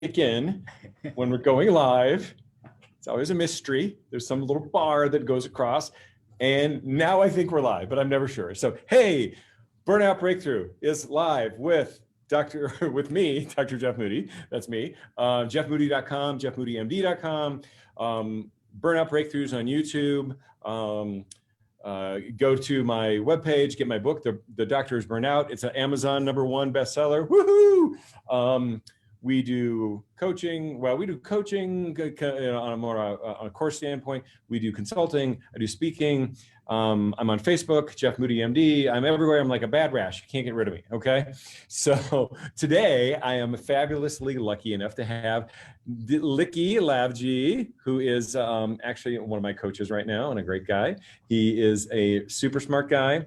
in when we're going live. It's always a mystery. There's some little bar that goes across. And now I think we're live, but I'm never sure. So, hey, Burnout Breakthrough is live with me, Dr. Jeff Moody. That's me. JeffMoody.com, JeffMoodyMD.com. Burnout Breakthroughs on YouTube. Go to my webpage, get my book, The Doctor is Burnout. It's an Amazon #1 bestseller. Woohoo! We do coaching. Well, we do coaching on a more on a course standpoint. We do consulting. I do speaking. I'm on Facebook, Jeff Moody MD. I'm everywhere. I'm like a bad rash. You can't get rid of me. Okay. So today I am fabulously lucky enough to have Likky Lavji, who is actually one of my coaches right now and a great guy. He is a super smart guy.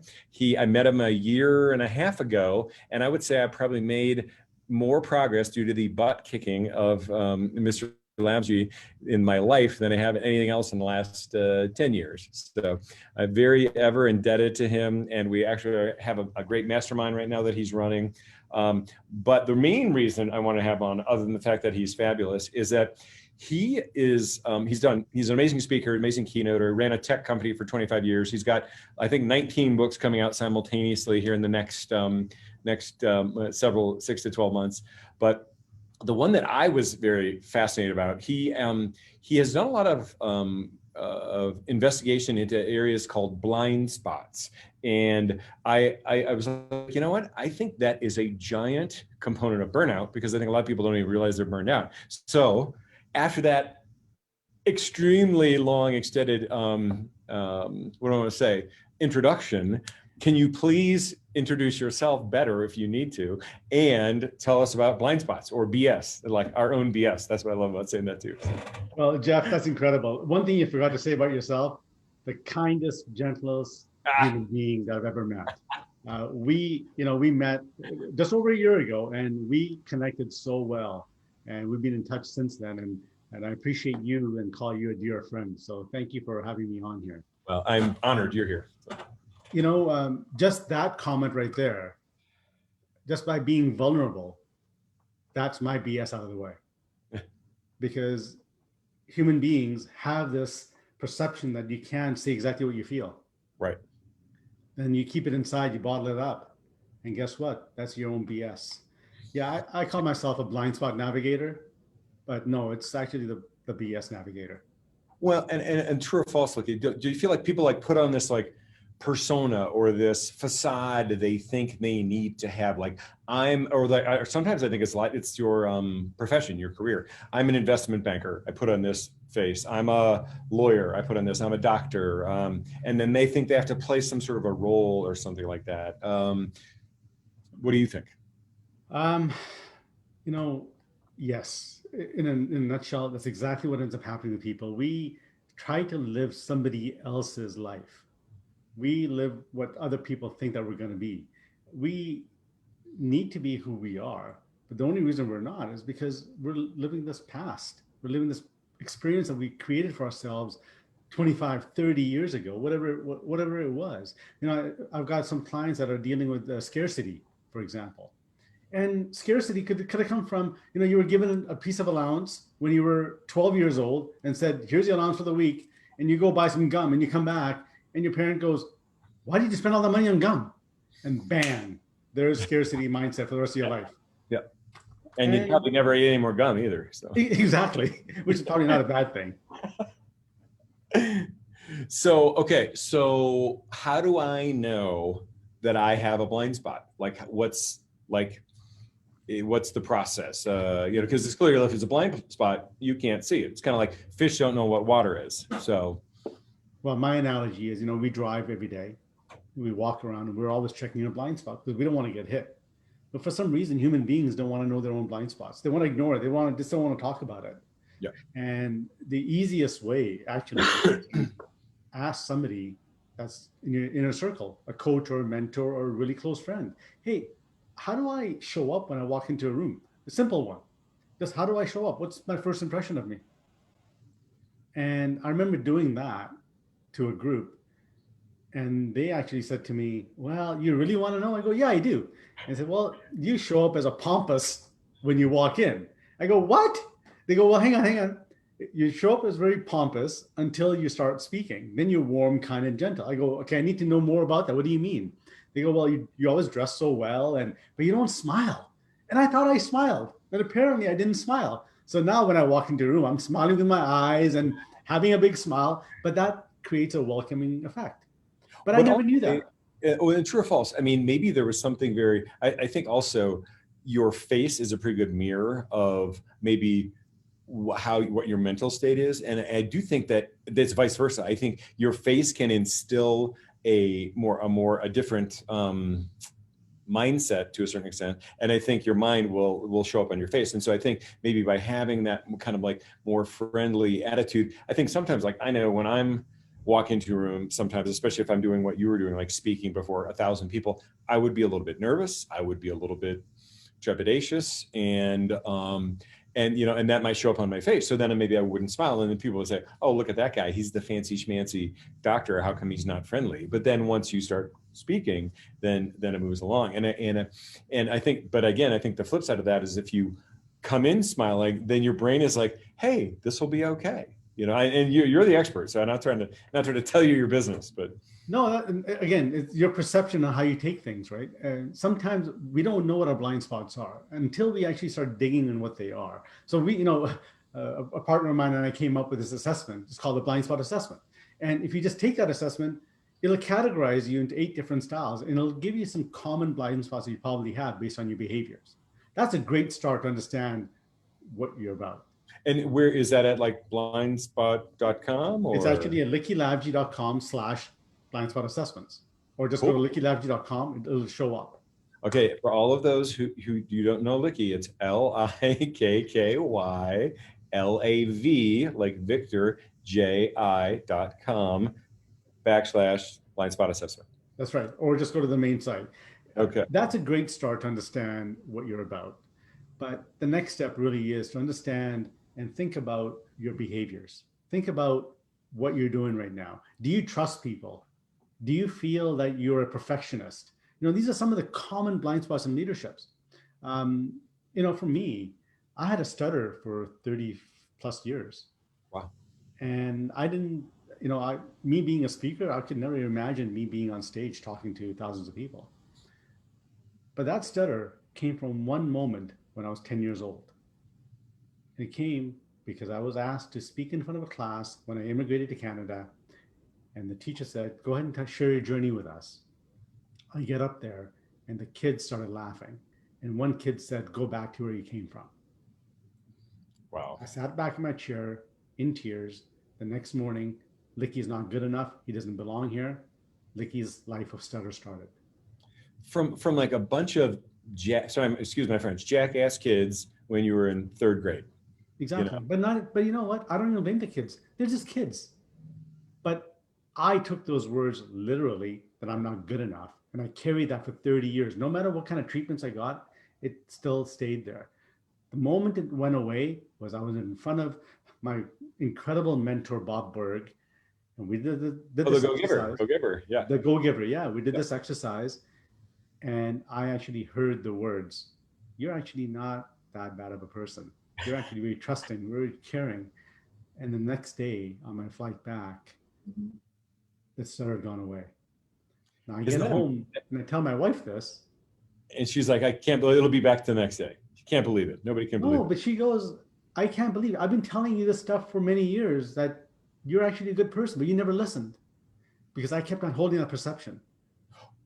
I met him a year and a half ago, and I would say I probably made more progress due to the butt kicking of Mr. Lavji in my life than I have anything else in the last 10 years. So I'm very ever indebted to him. And we actually have a great mastermind right now that he's running. But the main reason I want to have on, other than the fact that he's fabulous, is that he's an amazing speaker, amazing keynoter, ran a tech company for 25 years. He's got, I think, 19 books coming out simultaneously here in the next several 6 to 12 months. But the one that I was very fascinated about, he has done a lot of investigation into areas called blind spots. And I was like, you know what? I think that is a giant component of burnout, because I think a lot of people don't even realize they're burned out. So after that extremely long, extended, what do I want to say, introduction, can you please introduce yourself better if you need to, and tell us about blind spots or BS, like our own BS. That's what I love about saying that too. Well, Jeff, that's incredible. One thing you forgot to say about yourself: the kindest, gentlest human being that I've ever met. We met just over a year ago, and we connected so well, and we've been in touch since then. And I appreciate you and call you a dear friend. So thank you for having me on here. Well, I'm honored you're here. So. Just that comment right there, just by being vulnerable, that's my BS out of the way. Because human beings have this perception that you can't say exactly what you feel. Right. And you keep it inside, you bottle it up. And guess what? That's your own BS. Yeah, I call myself a blind spot navigator, but no, it's actually the BS navigator. Well, and true or false, Likky, do you feel like people like put on this like persona or this facade they think they need to have, like or sometimes I think it's your profession, your career. I'm an investment banker, I put on this face. I'm a lawyer, I put on this. I'm a doctor, and then they think they have to play some sort of a role or something like that. What do you think? Yes, in a nutshell, that's exactly what ends up happening to people. We try to live somebody else's life. We live what other people think that we're going to be. We need to be who we are, but the only reason we're not is because we're living this past. We're living this experience that we created for ourselves 25, 30 years ago, whatever it was. I've got some clients that are dealing with scarcity, for example. And scarcity could have come from, you were given a piece of allowance when you were 12 years old and said, here's the allowance for the week. And you go buy some gum and you come back and your parent goes, why did you spend all that money on gum? And bam, there's scarcity mindset for the rest of your life. Yeah. And you probably never ate any more gum either. So. Exactly, which is probably not a bad thing. So, okay. So how do I know that I have a blind spot? What's the process? Because it's clear if it's a blind spot, you can't see it. It's kind of like fish don't know what water is. So. Well, my analogy is, we drive every day, we walk around, and we're always checking our blind spot because we don't want to get hit. But for some reason, human beings don't want to know their own blind spots. They want to ignore it. They just don't want to talk about it. Yeah. And the easiest way, actually, is to ask somebody that's in your inner circle, a coach or a mentor or a really close friend. Hey, how do I show up when I walk into a room? A simple one. Just how do I show up? What's my first impression of me? And I remember doing that to a group, and they actually said to me, well, you really want to know? I go, yeah, I do. And I said, well, you show up as a pompous when you walk in. I go, what? They go, well, hang on, hang on. You show up as very pompous until you start speaking. Then you're warm, kind, and gentle. I go, okay, I need to know more about that. What do you mean? They go, well, you always dress so well, but you don't smile. And I thought I smiled, but apparently I didn't smile. So now when I walk into a room, I'm smiling with my eyes and having a big smile, but that creates a welcoming effect. But I never knew that. Well, true or false? I mean, maybe there was something very, I think also your face is a pretty good mirror of maybe what your mental state is. And I do think that it's vice versa. I think your face can instill a different mindset to a certain extent. And I think your mind will show up on your face. And so I think maybe by having that kind of like more friendly attitude, I think sometimes, like I know when I'm walk into a room sometimes, especially if I'm doing what you were doing, like speaking before 1,000 people, I would be a little bit nervous. I would be a little bit trepidatious, and that might show up on my face. So then maybe I wouldn't smile, and then people would say, "Oh, look at that guy. He's the fancy schmancy doctor. How come he's not friendly?" But then once you start speaking, then it moves along. And I think, but again, I think the flip side of that is if you come in smiling, then your brain is like, "Hey, this will be okay." And you're the expert, so I'm not trying to tell you your business, but no, again, it's your perception on how you take things, right? And sometimes we don't know what our blind spots are until we actually start digging in what they are. So a partner of mine and I came up with this assessment. It's called the blind spot assessment. And if you just take that assessment, it'll categorize you into 8 different styles, and it'll give you some common blind spots that you probably have based on your behaviors. That's a great start to understand what you're about. And where is that at, like blindspot.com? Or? It's actually at likkylavji.com/blind spot assessments, or just go to likkylavji.com. It'll show up. Okay, for all of those who you don't know Likky, it's LIKKYLAV, like Victor, JI.com/blind spot assessment. That's right. Or just go to the main site. Okay. That's a great start to understand what you're about. But the next step really is to understand and think about your behaviors. Think about what you're doing right now. Do you trust people? Do you feel that you're a perfectionist? These are some of the common blind spots in leaderships. For me, I had a stutter for 30 plus years. Wow. And I didn't, me being a speaker, I could never imagine me being on stage talking to thousands of people. But that stutter came from one moment when I was 10 years old. It came because I was asked to speak in front of a class when I immigrated to Canada. And the teacher said, go ahead and share your journey with us. I get up there and the kids started laughing. And one kid said, go back to where you came from. Wow. I sat back in my chair in tears. The next morning, Likky's not good enough. He doesn't belong here. Likky's life of stutter started. From like a bunch of excuse my French, jackass kids when you were in 3rd grade. Exactly. But you know what? I don't even blame the kids. They're just kids. But I took those words literally, that I'm not good enough. And I carried that for 30 years. No matter what kind of treatments I got, it still stayed there. The moment it went away was I was in front of my incredible mentor, Bob Berg. And we did this exercise. Go-giver, yeah. The go-giver, yeah. We did this exercise. And I actually heard the words, you're actually not that bad of a person. You're actually very trusting, very caring. And the next day on my flight back, the stutter had gone away. Now I get home and I tell my wife this. And she's like, I can't believe it'll be back the next day. She can't believe it. Nobody can believe it. No, but she goes, I can't believe it. I've been telling you this stuff for many years, that you're actually a good person, but you never listened, because I kept on holding that perception.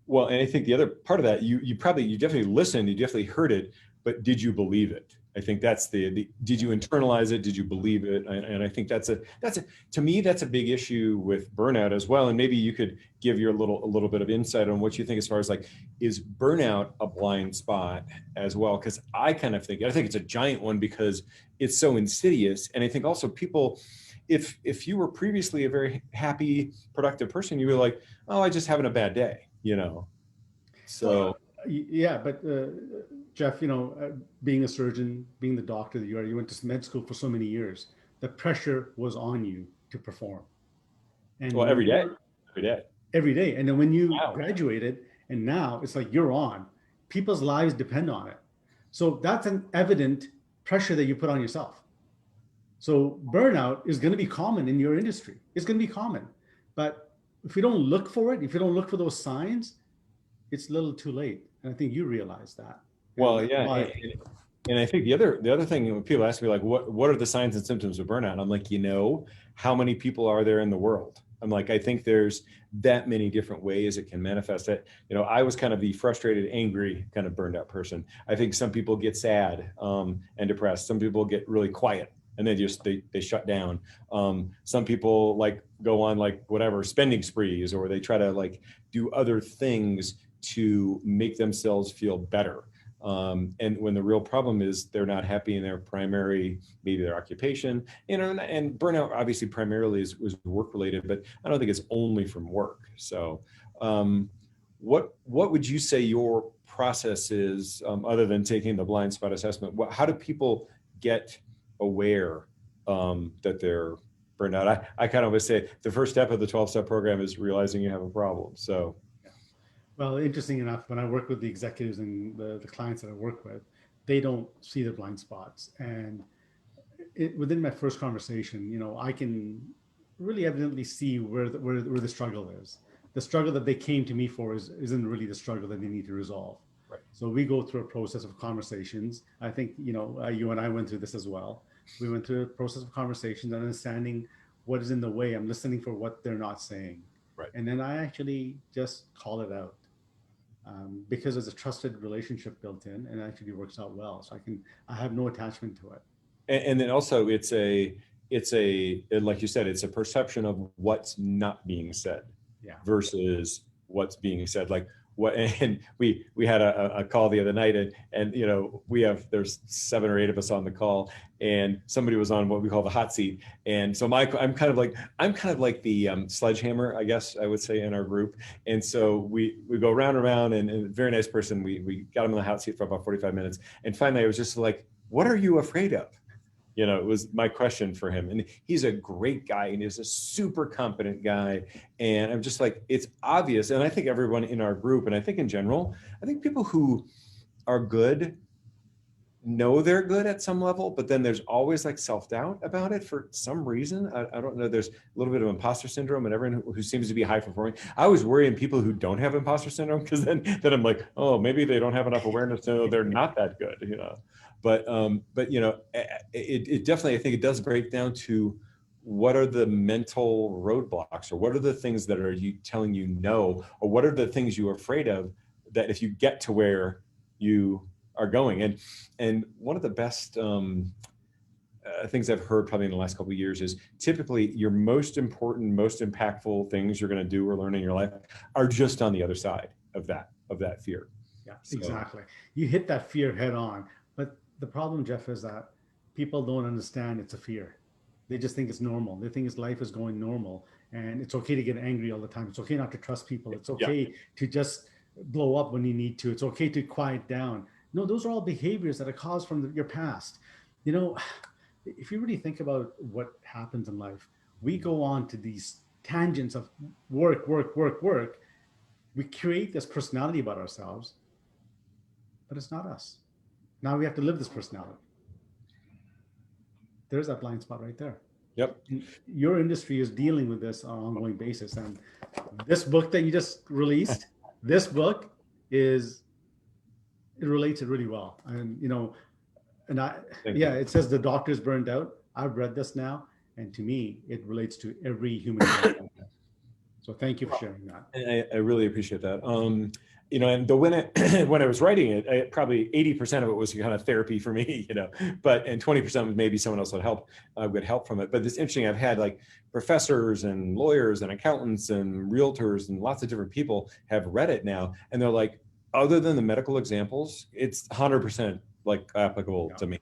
Well, and I think the other part of that, you definitely listened, you definitely heard it, but did you believe it? I think that's did you internalize it? Did you believe it? And I think to me, that's a big issue with burnout as well. And maybe you could give your a little bit of insight on what you think as far as like, is burnout a blind spot as well? Because I think it's a giant one because it's so insidious. And I think also people, if you were previously a very happy, productive person, you were like, oh, I just having a bad day. So yeah, but Jeff, being a surgeon, being the doctor that you are, you went to med school for so many years. The pressure was on you to perform. And every day. And then when you graduated, and now it's like you're on. People's lives depend on it. So that's an evident pressure that you put on yourself. So burnout is going to be common in your industry. It's going to be common. But if you don't look for it, if you don't look for those signs, it's a little too late. And I think you realize that. Well, And yeah. why? And I think the other thing, when people ask me like, what are the signs and symptoms of burnout? I'm like, how many people are there in the world? I'm like, I think there's that many different ways it can manifest it. I was kind of the frustrated, angry kind of burned out person. I think some people get sad and depressed. Some people get really quiet and they shut down. Some people like go on like whatever spending sprees, or they try to like do other things to make themselves feel better. And when the real problem is they're not happy in their primary, maybe their occupation, and burnout obviously primarily was work related, but I don't think it's only from work. So what would you say your process is, other than taking the blind spot assessment? How do people get aware that they're burned out? I kind of always say the first step of the 12-step program is realizing you have a problem. So well, interesting enough, when I work with the executives and the clients that I work with, they don't see the blind spots. And within my first conversation, I can really evidently see where the struggle is. The struggle that they came to me for isn't really the struggle that they need to resolve. Right. So we go through a process of conversations. I think, you and I went through this as well. We went through a process of conversations and understanding what is in the way. I'm listening for what they're not saying. Right. And then I actually just call it out. Because there's a trusted relationship built in, and it actually works out well. So I have no attachment to it. And then also it's like you said, it's a perception of what's not being said, versus what's being said. Like and we had a call the other night, and there's 7 or 8 of us on the call, and somebody was on what we call the hot seat. And so I'm kind of like the sledgehammer, I guess I would say, in our group. And so we go round and round, and a very nice person, we got him in the hot seat for about 45 minutes. And finally I was just like, what are you afraid of? It was my question for him. And he's a great guy, and he's a super competent guy. And I'm just like, it's obvious. And I think everyone in our group, and I think in general, I think people who are good know they're good at some level, but then there's always like self-doubt about it for some reason. I don't know. There's a little bit of imposter syndrome, and everyone who seems to be high performing. I always worry in people who don't have imposter syndrome, because then I'm like, oh, maybe they don't have enough awareness to know they're not that good, But it definitely, I think it does break down to what are the mental roadblocks, or what are the things that are telling you no, or what are the things you're afraid of, that if you get to where you are going. And one of the best things I've heard probably in the last couple of years is typically your most important, most impactful things you're going to do or learn in your life are just on the other side of that fear. Yeah, so. Exactly. You hit that fear head on. But the problem, Jeff, is that people don't understand it's a fear. They just think it's normal. They think life is going normal, and it's okay to get angry all the time. It's okay not to trust people. It's okay to just blow up when you need to. It's okay to quiet down. No, those are all behaviors that are caused from your past. If you really think about what happens in life, we go on to these tangents of work. We create this personality about ourselves, but it's not us. Now we have to live this personality. There's that blind spot right there. Yep. Your industry is dealing with this on an ongoing basis. And this book that you just released, it relates it really well. And, it says the doctor's burned out. I've read this now. And to me, it relates to every human being. So thank you for sharing that. And I really appreciate that. And when I was writing it, probably 80% of it was kind of therapy for me, and 20% was maybe someone else would get help from it. But it's interesting. I've had like professors and lawyers and accountants and realtors and lots of different people have read it now, and they're like, other than the medical examples, it's 100% like applicable to me.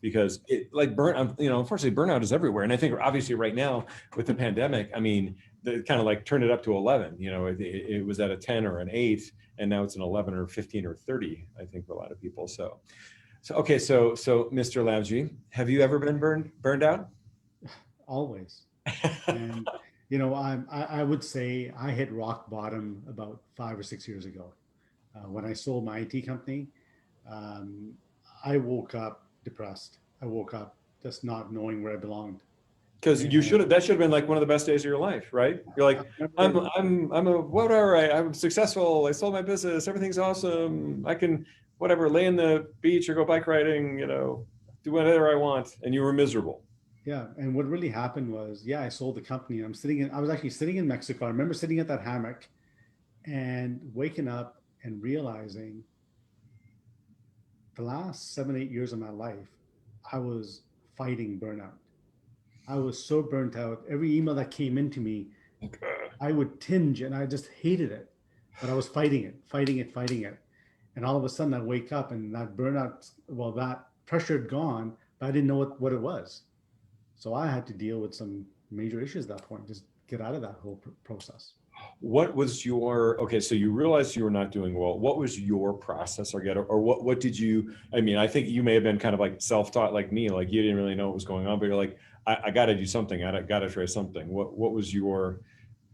Because it unfortunately burnout is everywhere. And I think obviously right now with the pandemic, I mean, they kind of like turned it up to 11, it was at a 10 or an 8, and now it's an 11 or 15 or 30, I think, for a lot of people. So Mr. Lavji, have you ever been burned out? Always. And, I would say I hit rock bottom about 5 or 6 years ago. When I sold my IT company, I woke up depressed. I woke up just not knowing where I belonged. Because you should have, that should have been like one of the best days of your life, right? You're like, I'm successful. I sold my business. Everything's awesome. I can, whatever, lay in the beach or go bike riding, do whatever I want. And you were miserable. Yeah. And what really happened was, yeah, I sold the company. I was actually sitting in Mexico. I remember sitting at that hammock and waking up and realizing the last 7, 8 years of my life, I was fighting burnout. I was so burnt out. Every email that came into me, I would tinge and I just hated it. But I was fighting it, fighting it, fighting it. And all of a sudden I wake up and that burnout, well, that pressure had gone, but I didn't know what it was. So I had to deal with some major issues at that point, just get out of that whole process. What was okay, so you realized you were not doing well. What was your process or what did you, I think you may have been kind of like self-taught like me, like you didn't really know what was going on, but you're like, I got to do something. I got to try something. What was your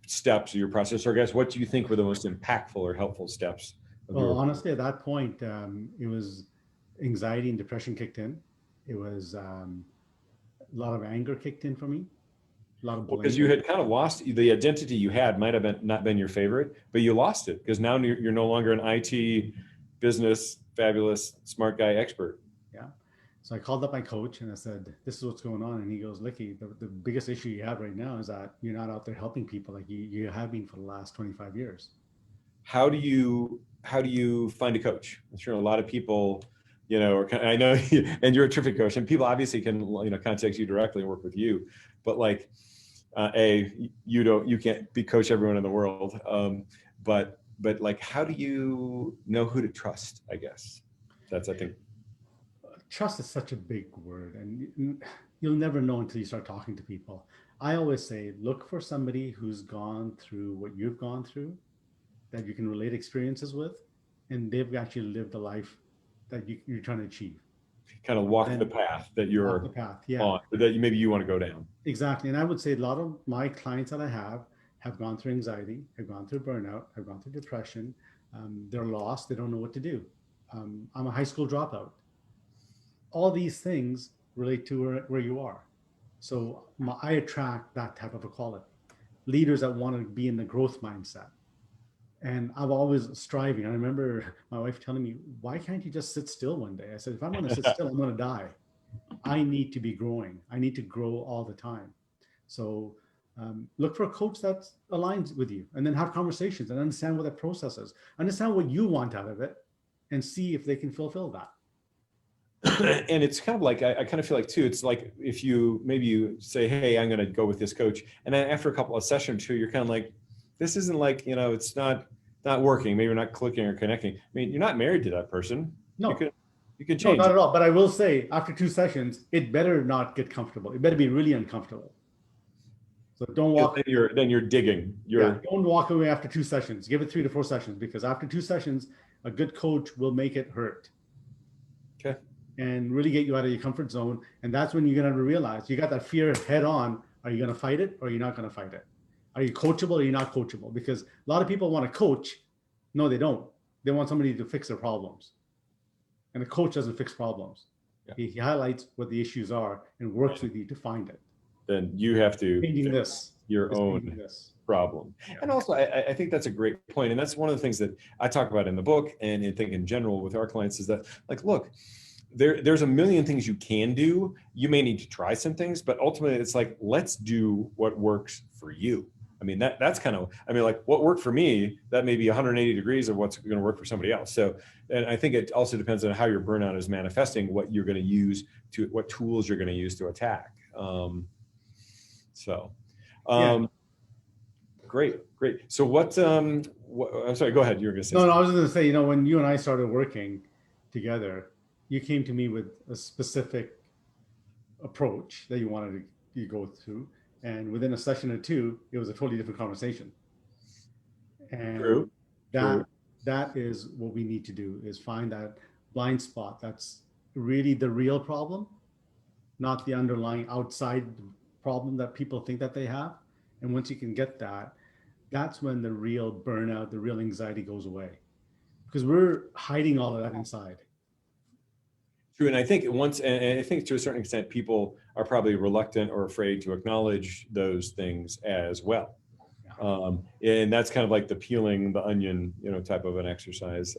steps or your process, or I guess, what do you think were the most impactful or helpful steps? Well, honestly, at that point, it was anxiety and depression kicked in. It was a lot of anger kicked in for me. A lot of blame. Because you had kind of lost the identity you had, might have not been your favorite, but you lost it because now you're no longer an IT business, fabulous, smart guy expert. Yeah. So I called up my coach and I said, this is what's going on. And he goes, Likky, the biggest issue you have right now is that you're not out there helping people like you have been for the last 25 years. How do you find a coach? I'm sure a lot of people, I know, and you're a terrific coach, and people obviously can, contact you directly and work with you, but like, you can't be coach everyone in the world. But like, how do you know who to trust? I guess that's, I think. Trust is such a big word, and you'll never know until you start talking to people. I always say, look for somebody who's gone through what you've gone through, that you can relate experiences with, and they've actually lived the life that you're trying to achieve. Kind of walk the path that you're on, that maybe you want to go down. Exactly. And I would say a lot of my clients that I have gone through anxiety, have gone through burnout, have gone through depression. They're lost. They don't know what to do. I'm a high school dropout. All these things relate to where you are. So I attract that type of a quality. Leaders that want to be in the growth mindset. And I'm always striving. I remember my wife telling me, why can't you just sit still one day? I said, if I'm going to sit still, I'm going to die. I need to be growing. I need to grow all the time. So look for a coach that aligns with you, and then have conversations and understand what that process is. Understand what you want out of it and see if they can fulfill that. And it's kind of like, I kind of feel like too, it's like if you say, hey, I'm going to go with this coach. And then after a couple of sessions or two, you're kind of like, this isn't like, it's not working. Maybe you're not clicking or connecting. You're not married to that person. No, you can change. No, not at all. But I will say, after 2 sessions, it better not get comfortable. It better be really uncomfortable. So don't walk. Then you're digging. Don't walk away after 2 sessions. Give it 3 to 4 sessions, because after 2 sessions, a good coach will make it hurt. Okay. And really get you out of your comfort zone. And that's when you're going to realize you got that fear head on. Are you going to fight it or are you not going to fight it? Are you coachable or you're not coachable? Because a lot of people want to coach. No, they don't. They want somebody to fix their problems. And a coach doesn't fix problems. Yeah. He highlights what the issues are and works with you to find it. Then you have to fix your own problem. Yeah. And also, I think that's a great point. And that's one of the things that I talk about in the book, and I think in general with our clients, is that, like, look, there's a million things you can do. You may need to try some things, but ultimately it's like, let's do what works for you. That's kind of, like, what worked for me, that may be 180 degrees of what's going to work for somebody else. So, and I think it also depends on how your burnout is manifesting, what you're going to use what tools you're going to use to attack. Great. So I'm sorry, go ahead. You were going to say something. No, I was going to say, when you and I started working together, you came to me with a specific approach that you wanted to go through. And within a session or 2, it was a totally different conversation. And True. That is what we need to do, is find that blind spot that's really the real problem, not the underlying outside problem that people think that they have. And once you can get that, that's when the real burnout, the real anxiety goes away, because we're hiding all of that inside. True, and I think and I think to a certain extent, people are probably reluctant or afraid to acknowledge those things as well. And that's kind of like the peeling the onion, type of an exercise.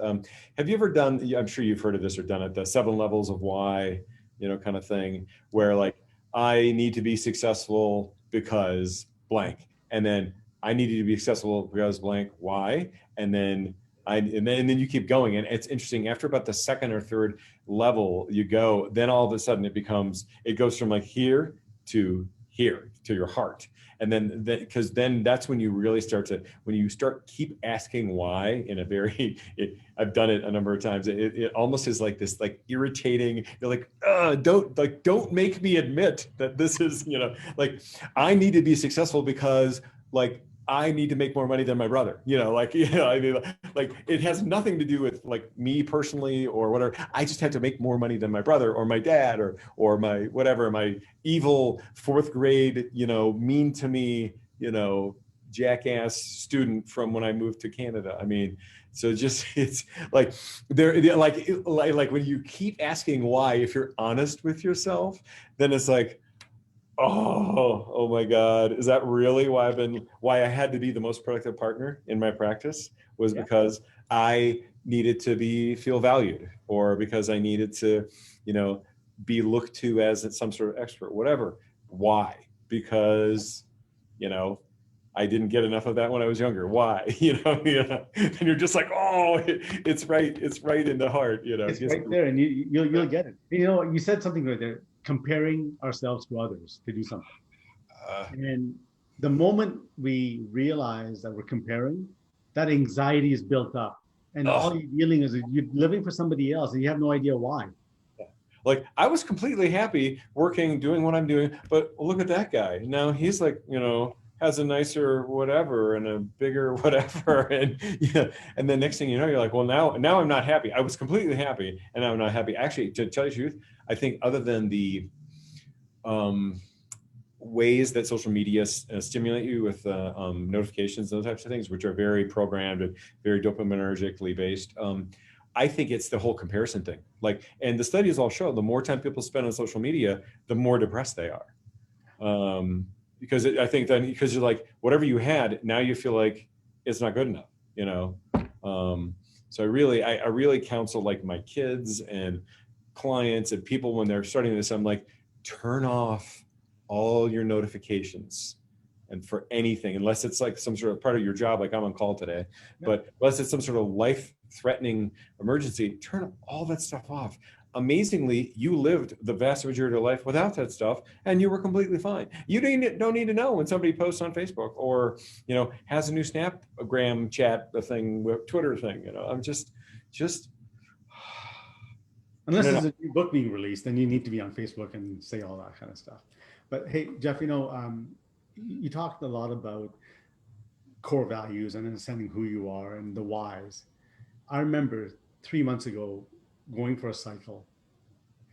Have you ever done, I'm sure you've heard of this or done it, the 7 levels of why, kind of thing, where like, I need to be successful because blank. And then I needed to be successful because blank, why? And then and then you keep going. And it's interesting, after about the second or third level you go, then all of a sudden it goes from like here to your heart. And then because then that's when you really when you keep asking why in a very, I've done it a number of times. It almost is like this, like irritating, you're like, don't make me admit that this is, like, I need to be successful because like, I need to make more money than my brother, I mean, like it has nothing to do with like me personally or whatever. I just have to make more money than my brother or my dad or my whatever, my evil 4th grade, mean to me, jackass student from when I moved to Canada. I mean, so just, it's like like when you keep asking why, if you're honest with yourself, then it's like, oh my God, is that really why I had to be the most productive partner in my practice? Was because I needed to feel valued, or because I needed to, be looked to as some sort of expert, whatever. Why? Because, I didn't get enough of that when I was younger. Why? And you're just like, oh, it's right in the heart, It's right there, and you'll get it. You said something right there, comparing ourselves to others to do something. And the moment we realize that we're comparing, that anxiety is built up. And all you're dealing is you're living for somebody else and you have no idea why. Like, I was completely happy working, doing what I'm doing, but look at that guy. Now he's like, has a nicer whatever and a bigger whatever. And and then next thing you know, you're like, well, now I'm not happy. I was completely happy and now I'm not happy. Actually, to tell you the truth, I think other than the ways that social media stimulate you with notifications, those types of things, which are very programmed and very dopaminergically based, I think it's the whole comparison thing. Like, and the studies all show the more time people spend on social media, the more depressed they are. Because I think then, because you're like, whatever you had, now you feel like it's not good enough, so I really counsel like my kids and clients and people when they're starting this, I'm like, turn off all your notifications. And for anything, unless it's like some sort of part of your job, like I'm on call today, but unless it's some sort of life-threatening emergency, turn all that stuff off. Amazingly, you lived the vast majority of your life without that stuff, and you were completely fine. You don't need to know when somebody posts on Facebook or has a new Snapgram chat thing, Twitter thing. I'm just unless there's a new book being released, then you need to be on Facebook and say all that kind of stuff. But hey, Jeff, you talked a lot about core values and understanding who you are and the whys. I remember 3 months ago going for a cycle,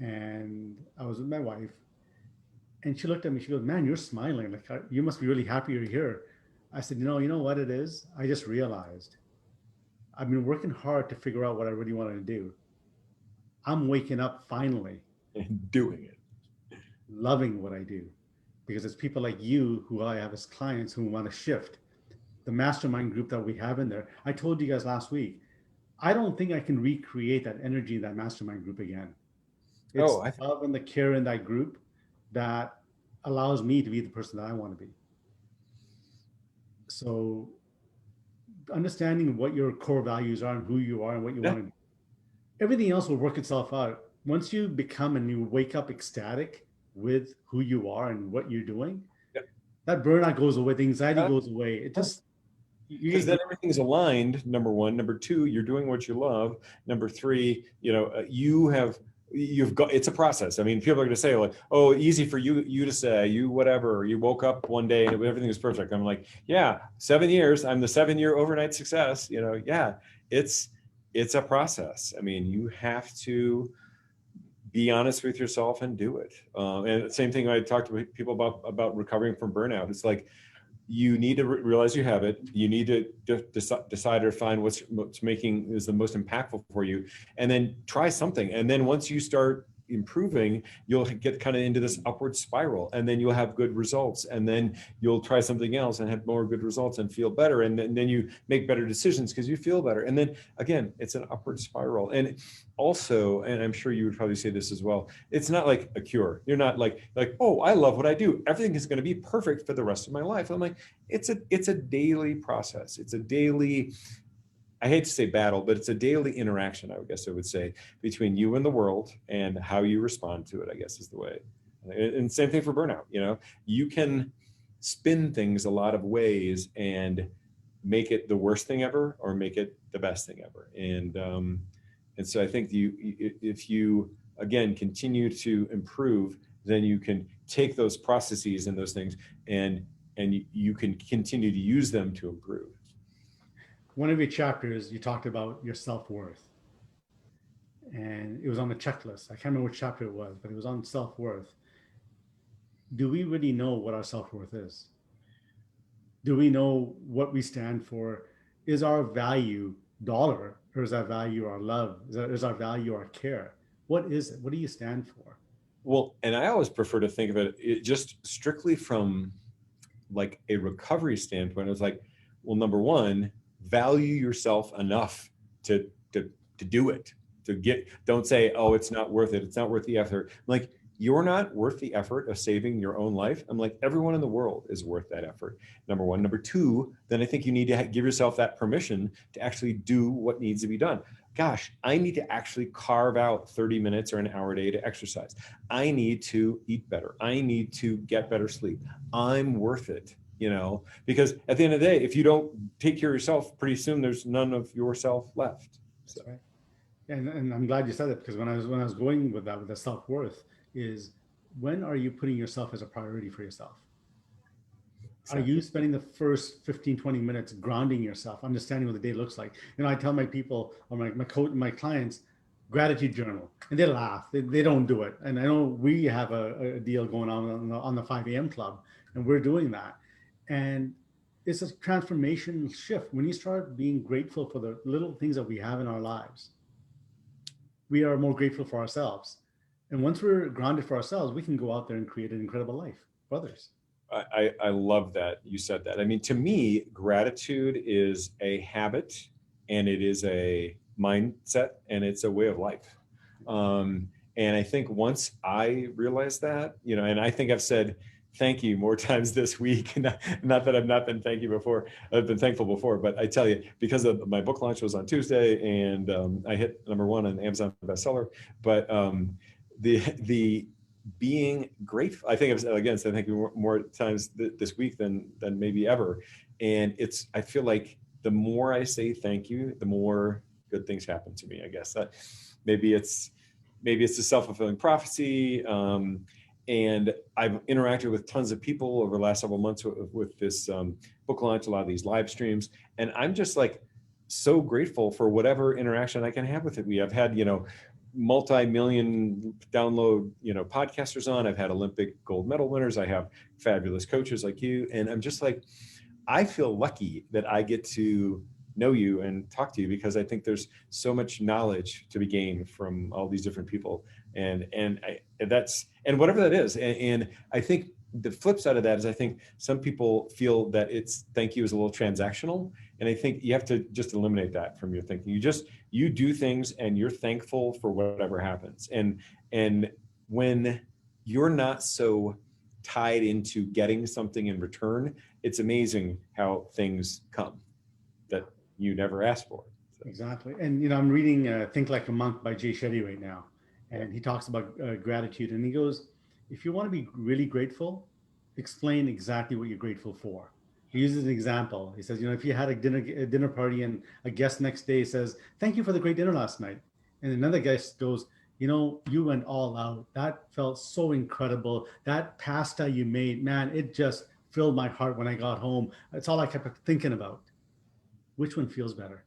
and I was with my wife, and she looked at me, she goes, man, you're smiling, like you must be really happy you're here. I said, you know what it is? I just realized I've been working hard to figure out what I really wanted to do. I'm waking up finally and doing it, loving what I do, because it's people like you who I have as clients who want to shift. The mastermind group that we have in there, I told you guys last week, I don't think I can recreate that energy in that mastermind group again. It's love and the care in that group that allows me to be the person that I want to be. So understanding what your core values are and who you are and what you want to do, everything else will work itself out. Once you become and you wake up ecstatic with who you are and what you're doing, that burnout goes away, the anxiety goes away. It just, because then everything's aligned, number one. Number two, you're doing what you love. Number three, you've got, it's a process. I mean, people are going to say like, oh, easy for you to say, you whatever, you woke up one day and everything was perfect. I'm like, yeah, 7 years, I'm the 7-year overnight success, it's a process. I mean, you have to be honest with yourself and do it. And the same thing I talked to people about recovering from burnout. It's like, you need to realize you have it. You need to decide or find what's making is the most impactful for you, and then try something. And then once you start improving, you'll get kind of into this upward spiral, and then you'll have good results, and then you'll try something else and have more good results and feel better, and then you make better decisions because you feel better. And then again, it's an upward spiral. And also, and I'm sure you would probably say this as well, it's not like a cure. You're not like, oh, I love what I do, everything is going to be perfect for the rest of my life. I'm like, it's a daily process. It's a daily, I hate to say battle, but it's a daily interaction, I guess I would say, between you and the world and how you respond to it, I guess is the way. And same thing for burnout. You can spin things a lot of ways and make it the worst thing ever or make it the best thing ever. And so I think if you, again, continue to improve, then you can take those processes and those things and you can continue to use them to improve. One of your chapters, you talked about your self-worth, and it was on the checklist. I can't remember which chapter it was, but it was on self-worth. Do we really know what our self-worth is? Do we know what we stand for? Is our value dollar, or is our value our love? Is our value our care? What is it? What do you stand for? Well, and I always prefer to think of it just strictly from like a recovery standpoint. It's like, well, number one, value yourself enough to do it, don't say, oh, it's not worth it. It's not worth the effort. Like, you're not worth the effort of saving your own life. I'm like, everyone in the world is worth that effort. Number one. Number two, then I think you need to give yourself that permission to actually do what needs to be done. Gosh, I need to actually carve out 30 minutes or an hour a day to exercise. I need to eat better. I need to get better sleep. I'm worth it, because at the end of the day, if you don't take care of yourself, pretty soon there's none of yourself left. So. That's right. And I'm glad you said that, because when I was going with that, with the self-worth, is when are you putting yourself as a priority for yourself? Exactly. Are you spending the first 15, 20 minutes grounding yourself, understanding what the day looks like? I tell my people, or my clients, gratitude journal, and they laugh. They don't do it. And I know we have a deal going on the 5 a.m. club, and we're doing that. And it's a transformation shift. When you start being grateful for the little things that we have in our lives, we are more grateful for ourselves. And once we're grounded for ourselves, we can go out there and create an incredible life for others. I love that you said that. I mean, to me, gratitude is a habit, and it is a mindset, and it's a way of life. And I think once I realized that, and I think I've said thank you more times this week. Not that I've not been thank you before. I've been thankful before, but I tell you, because of my book launch was on Tuesday, and I hit #1 on Amazon bestseller. But the being grateful, I think I've said thank you more times this week than maybe ever. And I feel like the more I say thank you, the more good things happen to me. I guess that maybe it's a self-fulfilling prophecy. And I've interacted with tons of people over the last several months with this book launch, a lot of these live streams. And I'm just like so grateful for whatever interaction I can have with it. I've had, multi-million download, podcasters on. I've had Olympic gold medal winners. I have fabulous coaches like you. And I'm just like, I feel lucky that I get to know you and talk to you, because I think there's so much knowledge to be gained from all these different people. And whatever that is. And I think the flip side of that is, I think some people feel that thank you is a little transactional. And I think you have to just eliminate that from your thinking. You do things and you're thankful for whatever happens. And when you're not so tied into getting something in return, it's amazing how things come that you never asked for. So. Exactly. And, I'm reading Think Like a Monk by Jay Shetty right now. And he talks about gratitude. And he goes, if you want to be really grateful, explain exactly what you're grateful for. He uses an example. He says, if you had a dinner party and a guest next day says, thank you for the great dinner last night. And another guest goes, you went all out. That felt so incredible. That pasta you made, man, it just filled my heart when I got home. That's all I kept thinking about. Which one feels better?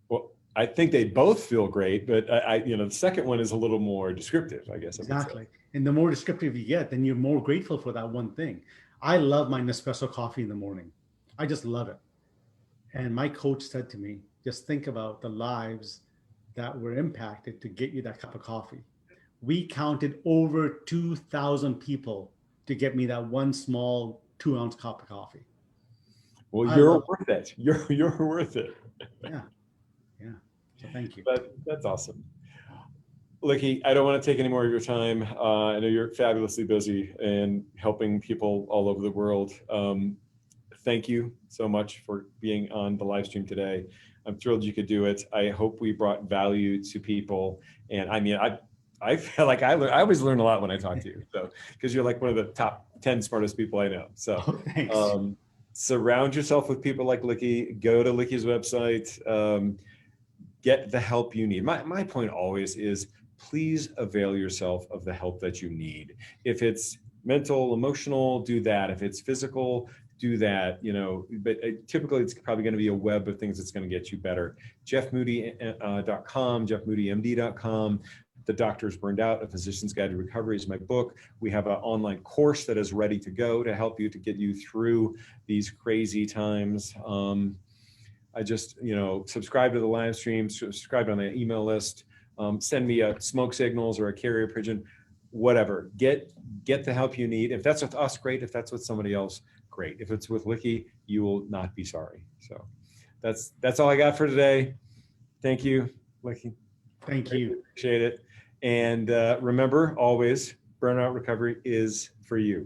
Well, I think they both feel great, but the second one is a little more descriptive, I guess. Exactly. And the more descriptive you get, then you're more grateful for that one thing. I love my Nespresso coffee in the morning. I just love it. And my coach said to me, just think about the lives that were impacted to get you that cup of coffee. We counted over 2,000 people to get me that one small 2-ounce cup of coffee. Well, I you're love worth it. You're worth it. it. Yeah. Yeah. So thank you. But that's awesome. Likky, I don't want to take any more of your time. I know you're fabulously busy and helping people all over the world. Thank you so much for being on the live stream today. I'm thrilled you could do it. I hope we brought value to people. And I mean, I feel like I always learn a lot when I talk to you. So, because you're like one of the top 10 smartest people I know. So, Oh, thanks. Surround yourself with people like Likky. Go to Likky's website. Get the help you need. My point always is, please avail yourself of the help that you need. If it's mental, emotional, do that. If it's physical, do that, but typically it's probably going to be a web of things that's going to get you better. jeffmoody.com, jeffmoodymd.com. The Doctor's Burned Out, A Physician's Guide to Recovery is my book. We have an online course that is ready to go to help you to get you through these crazy times. I just, subscribe to the live stream, subscribe on the email list, send me a smoke signals or a carrier pigeon, whatever. Get the help you need. If that's with us, great. If that's with somebody else, great. If it's with Likky, you will not be sorry. So that's all I got for today. Thank you, Likky. Thank you. Appreciate it. And remember, always, burnout recovery is for you.